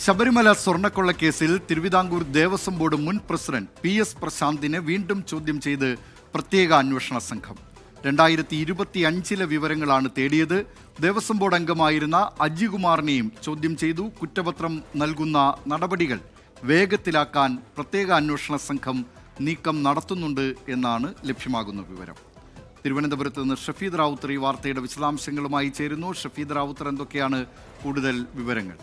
Sabarimala സ്വർണ്ണക്കൊള്ളക്കേസിൽ Thiruvithamkoor Devaswom board മുൻ president PS പ്രശാന്തിനെ വീണ്ടും ചോദ്യം ചെയ്ത് പ്രത്യേക അന്വേഷണ സംഘം. 2025 വിവരങ്ങളാണ് തേടിയത്. ദേവസ്വം ബോർഡ് അംഗമായിരുന്ന അജികുമാറിനെയും ചോദ്യം ചെയ്തു. കുറ്റപത്രം നൽകുന്ന നടപടികൾ വേഗത്തിലാക്കാൻ പ്രത്യേക അന്വേഷണ സംഘം നീക്കം നടത്തുന്നുണ്ട് എന്നാണ് ലഭ്യമാകുന്ന വിവരം. തിരുവനന്തപുരത്ത് നിന്ന് ഷഫീദ് റാവുത്തർ ഈ വാർത്തയുടെ വിശദാംശങ്ങളുമായി ചേരുന്നു. ഷഫീദ് റാവുത്തർ, എന്തൊക്കെയാണ് കൂടുതൽ വിവരങ്ങൾ?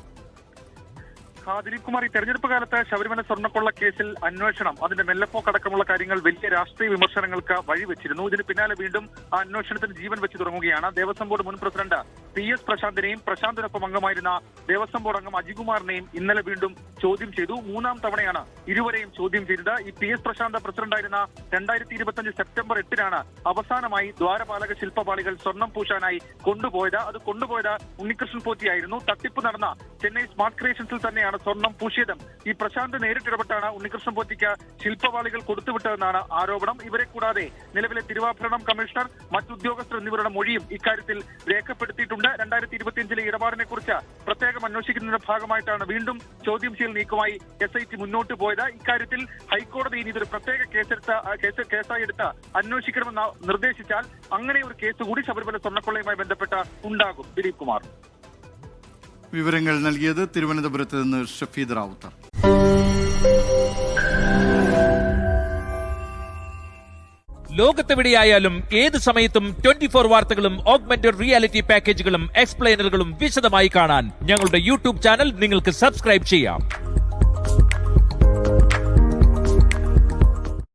ദിലീപ് കുമാർ, ഈ തെരഞ്ഞെടുപ്പ് കാലത്ത് ശബരിമല സ്വർണ്ണക്കൊള്ള കേസിൽ അന്വേഷണം, അതിന്റെ മെല്ലപ്പോക്കടക്കമുള്ള കാര്യങ്ങൾ വലിയ രാഷ്ട്രീയ വിമർശനങ്ങൾക്ക് വഴിവെച്ചിരുന്നു. ഇതിന് പിന്നാലെ വീണ്ടും ആ അന്വേഷണത്തിന് ജീവൻ വെച്ച് തുടങ്ങുകയാണ്. ദേവസ്വം ബോർഡ് മുൻ പ്രസിഡന്റ് PS പ്രശാന്തിനെയും പ്രശാന്തിനൊപ്പം അംഗമായിരുന്ന ദേവസ്വം ബോർഡ് അംഗം അജികുമാറിനെയും ഇന്നലെ വീണ്ടും ചോദ്യം ചെയ്തു. 3ാം തവണയാണ് ഇരുവരെയും ചോദ്യം ചെയ്തത്. ഈ PS പ്രശാന്ത് പ്രസിഡന്റായിരുന്ന 2025 സെപ്റ്റംബർ 8-നാണ് അവസാനമായി ദ്വാരപാലക ശില്പപാളികൾ സ്വർണം പൂശാനായി കൊണ്ടുപോയത്. അത് കൊണ്ടുപോയത് ഉണ്ണികൃഷ്ണൻ പോറ്റിയായിരുന്നു. തട്ടിപ്പ് നടന്ന ചെന്നൈ സ്മാർട്ട് ക്രിയേഷൻസിൽ തന്നെയാണ് സ്വർണം പൂശിയതും. ഈ പ്രശാന്ത് നേരിട്ടിടപെട്ടാണ് ഉണ്ണികൃഷ്ണൻ പോറ്റിക്ക് ശില്പപാളികൾ കൊടുത്തുവിട്ടതെന്നാണ് ആരോപണം. ഇവരെ കൂടാതെ നിലവിലെ തിരുവാഭരണം കമ്മീഷണർ, മറ്റുദ്യോഗസ്ഥർ എന്നിവരുടെ മൊഴിയും ഇക്കാര്യത്തിൽ രേഖപ്പെടുത്തിയിട്ടുണ്ട്. 2025 ഇടപാടിനെ കുറിച്ച് പ്രത്യേകം അന്വേഷിക്കുന്നതിന്റെ ഭാഗമായിട്ടാണ് വീണ്ടും ചോദ്യം ചെയ്യൽ നീക്കമായി SIT മുന്നോട്ട് പോയത്. ഇക്കാര്യത്തിൽ ഹൈക്കോടതി ഇനി ഇതൊരു പ്രത്യേക കേസായി എടുത്ത് അന്വേഷിക്കണമെന്ന് നിർദ്ദേശിച്ചാൽ അങ്ങനെ ഒരു കേസ് കൂടി ശബരിമല സ്വർണ്ണക്കൊള്ളയുമായി ബന്ധപ്പെട്ട് ഉണ്ടാകും. ദിലീപ് കുമാർ. വിവരങ്ങൾ നൽകിയത് തിരുവനന്തപുരത്ത് നിന്ന് ഷഫീദ് റാവുത്തർ. ലോകത്തെവിടെയായാലും ഏത് സമയത്തും 24 വാർത്തകളും ഓഗ്മെന്റഡ് റിയാലിറ്റി പാക്കേജുകളും എക്സ്പ്ലെയിനറുകളും വിശദമായി കാണാൻ ഞങ്ങളുടെ YouTube ചാനൽ നിങ്ങൾക്ക് സബ്സ്ക്രൈബ് ചെയ്യാം.